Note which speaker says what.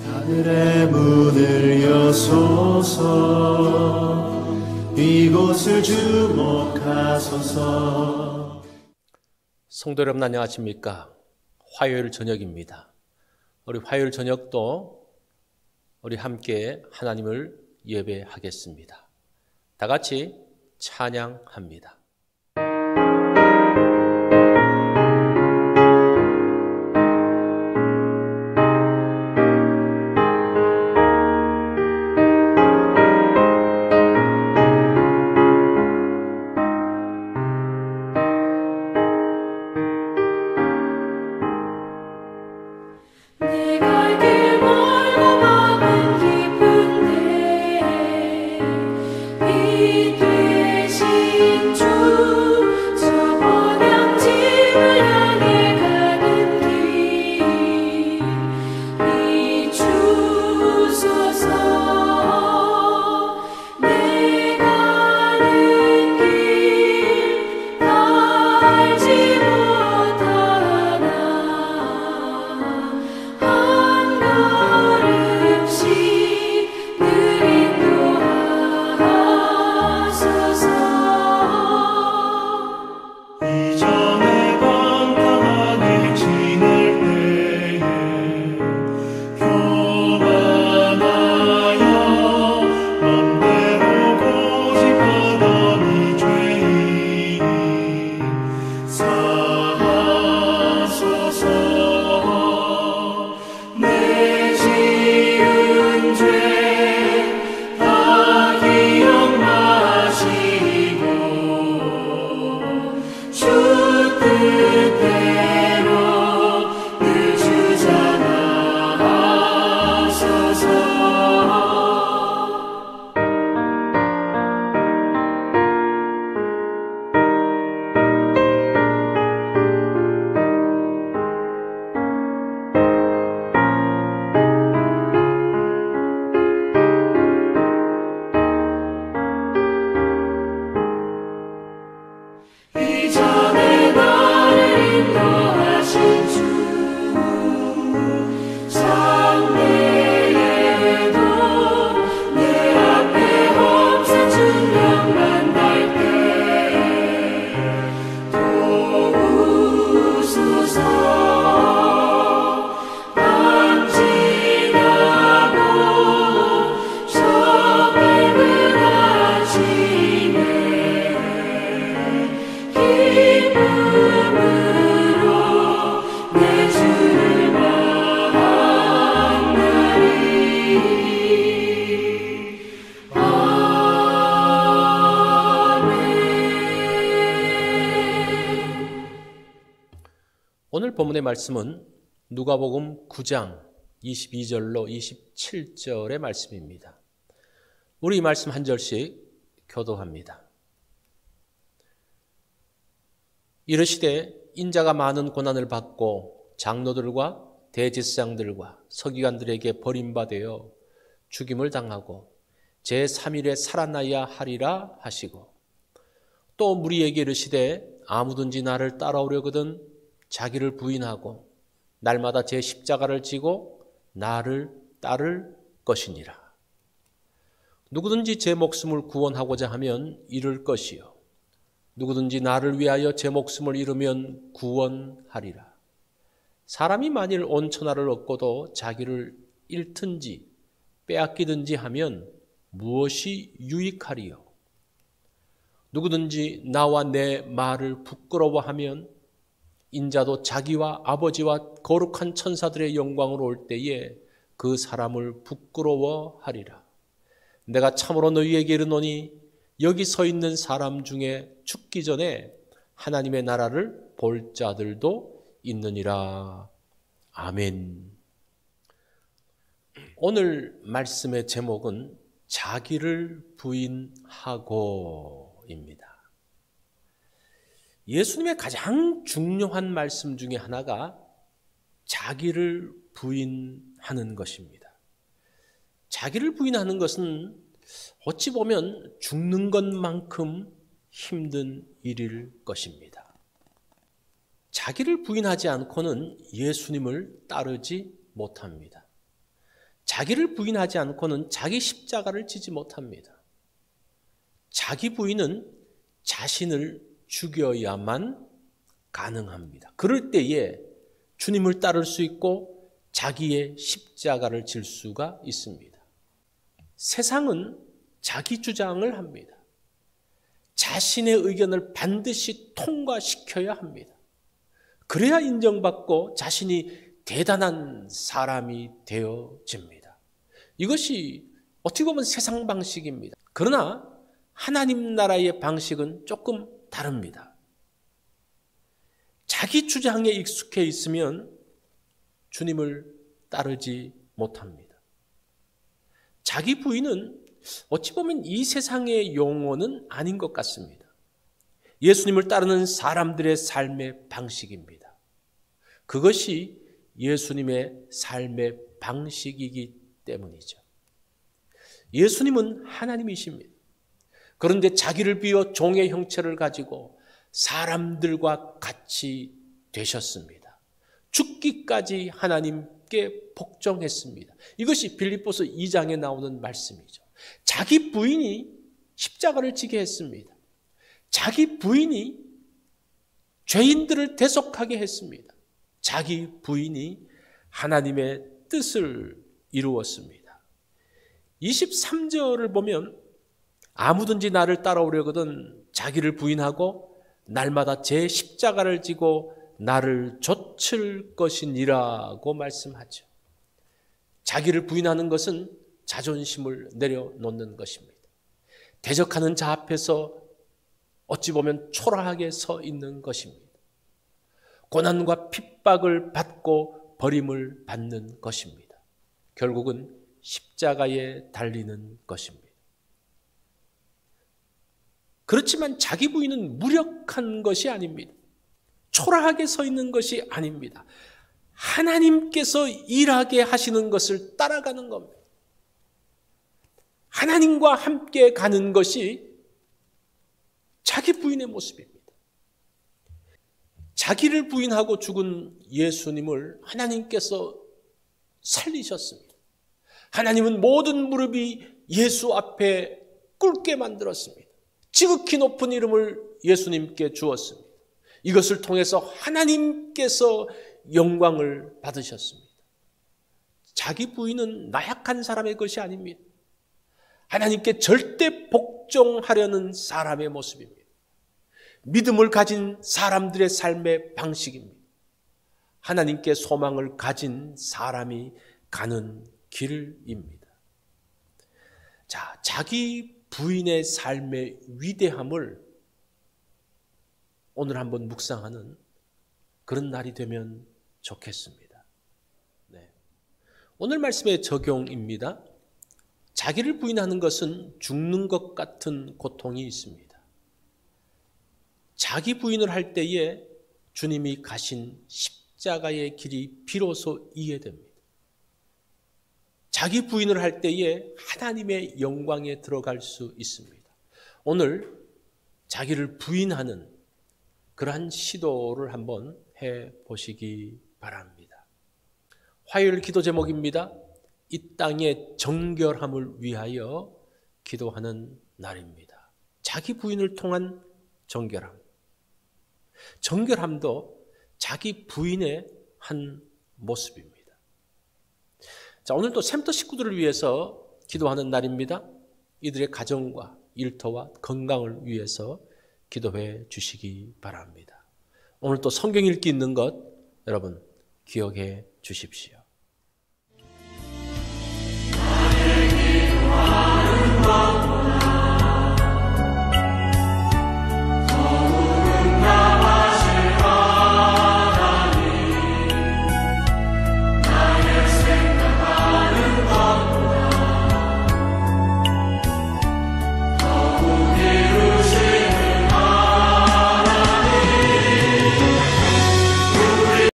Speaker 1: 하늘의 문을 여소서 이곳을 주목하소서.
Speaker 2: 성도 여러분 안녕하십니까? 화요일 저녁입니다. 우리 화요일 저녁도 우리 함께 하나님을 예배하겠습니다. 다 같이 찬양합니다. 오늘 본문의 말씀은 누가복음 9장 22절로 27절의 말씀입니다. 우리 이 말씀 한 절씩 교독합니다. 이르시되 인자가 많은 고난을 받고 장로들과 대제사장들과 서기관들에게 버림받아 죽임을 당하고 제3일에 살아나야 하리라 하시고 또 무리에게 이르시되 아무든지 나를 따라오려거든 자기를 부인하고 날마다 제 십자가를 지고 나를 따를 것이니라. 누구든지 제 목숨을 구원하고자 하면 잃을 것이요 누구든지 나를 위하여 제 목숨을 잃으면 구원하리라. 사람이 만일 온 천하를 얻고도 자기를 잃든지 빼앗기든지 하면 무엇이 유익하리요? 누구든지 나와 내 말을 부끄러워하면 인자도 자기와 아버지와 거룩한 천사들의 영광으로 올 때에 그 사람을 부끄러워하리라. 내가 참으로 너희에게 이르노니 여기 서 있는 사람 중에 죽기 전에 하나님의 나라를 볼 자들도 있느니라. 아멘. 오늘 말씀의 제목은 자기를 부인하고입니다. 예수님의 가장 중요한 말씀 중에 하나가 자기를 부인하는 것입니다. 자기를 부인하는 것은 어찌 보면 죽는 것만큼 힘든 일일 것입니다. 자기를 부인하지 않고는 예수님을 따르지 못합니다. 자기를 부인하지 않고는 자기 십자가를 지지 못합니다. 자기 부인은 자신을 죽여야만 가능합니다. 그럴 때에 주님을 따를 수 있고 자기의 십자가를 질 수가 있습니다. 세상은 자기 주장을 합니다. 자신의 의견을 반드시 통과시켜야 합니다. 그래야 인정받고 자신이 대단한 사람이 되어집니다. 이것이 어떻게 보면 세상 방식입니다. 그러나 하나님 나라의 방식은 조금 다릅니다. 자기 주장에 익숙해 있으면 주님을 따르지 못합니다. 자기 부인은 어찌 보면 이 세상의 용어는 아닌 것 같습니다. 예수님을 따르는 사람들의 삶의 방식입니다. 그것이 예수님의 삶의 방식이기 때문이죠. 예수님은 하나님이십니다. 그런데 자기를 비워 종의 형체를 가지고 사람들과 같이 되셨습니다. 죽기까지 하나님께 복종했습니다. 이것이 빌립보서 2장에 나오는 말씀이죠. 자기 부인이 십자가를 지게 했습니다. 자기 부인이 죄인들을 대속하게 했습니다. 자기 부인이 하나님의 뜻을 이루었습니다. 23절을 보면 아무든지 나를 따라오려거든 자기를 부인하고 날마다 제 십자가를 지고 나를 좇을 것이니라고 말씀하죠. 자기를 부인하는 것은 자존심을 내려놓는 것입니다. 대적하는 자 앞에서 어찌 보면 초라하게 서 있는 것입니다. 고난과 핍박을 받고 버림을 받는 것입니다. 결국은 십자가에 달리는 것입니다. 그렇지만 자기 부인은 무력한 것이 아닙니다. 초라하게 서 있는 것이 아닙니다. 하나님께서 일하게 하시는 것을 따라가는 겁니다. 하나님과 함께 가는 것이 자기 부인의 모습입니다. 자기를 부인하고 죽은 예수님을 하나님께서 살리셨습니다. 하나님은 모든 무릎이 예수 앞에 꿇게 만들었습니다. 지극히 높은 이름을 예수님께 주었습니다. 이것을 통해서 하나님께서 영광을 받으셨습니다. 자기 부인은 나약한 사람의 것이 아닙니다. 하나님께 절대 복종하려는 사람의 모습입니다. 믿음을 가진 사람들의 삶의 방식입니다. 하나님께 소망을 가진 사람이 가는 길입니다. 자, 자기 부인의 삶의 위대함을 오늘 한번 묵상하는 그런 날이 되면 좋겠습니다. 네. 오늘 말씀의 적용입니다. 자기를 부인하는 것은 죽는 것 같은 고통이 있습니다. 자기 부인을 할 때에 주님이 가신 십자가의 길이 비로소 이해됩니다. 자기 부인을 할 때에 하나님의 영광에 들어갈 수 있습니다. 오늘 자기를 부인하는 그러한 시도를 한번 해보시기 바랍니다. 화요일 기도 제목입니다. 이 땅의 정결함을 위하여 기도하는 날입니다. 자기 부인을 통한 정결함. 정결함도 자기 부인의 한 모습입니다. 자, 오늘도 샘터 식구들을 위해서 기도하는 날입니다. 이들의 가정과 일터와 건강을 위해서 기도해 주시기 바랍니다. 오늘 또 성경 읽기 있는 것 여러분 기억해 주십시오.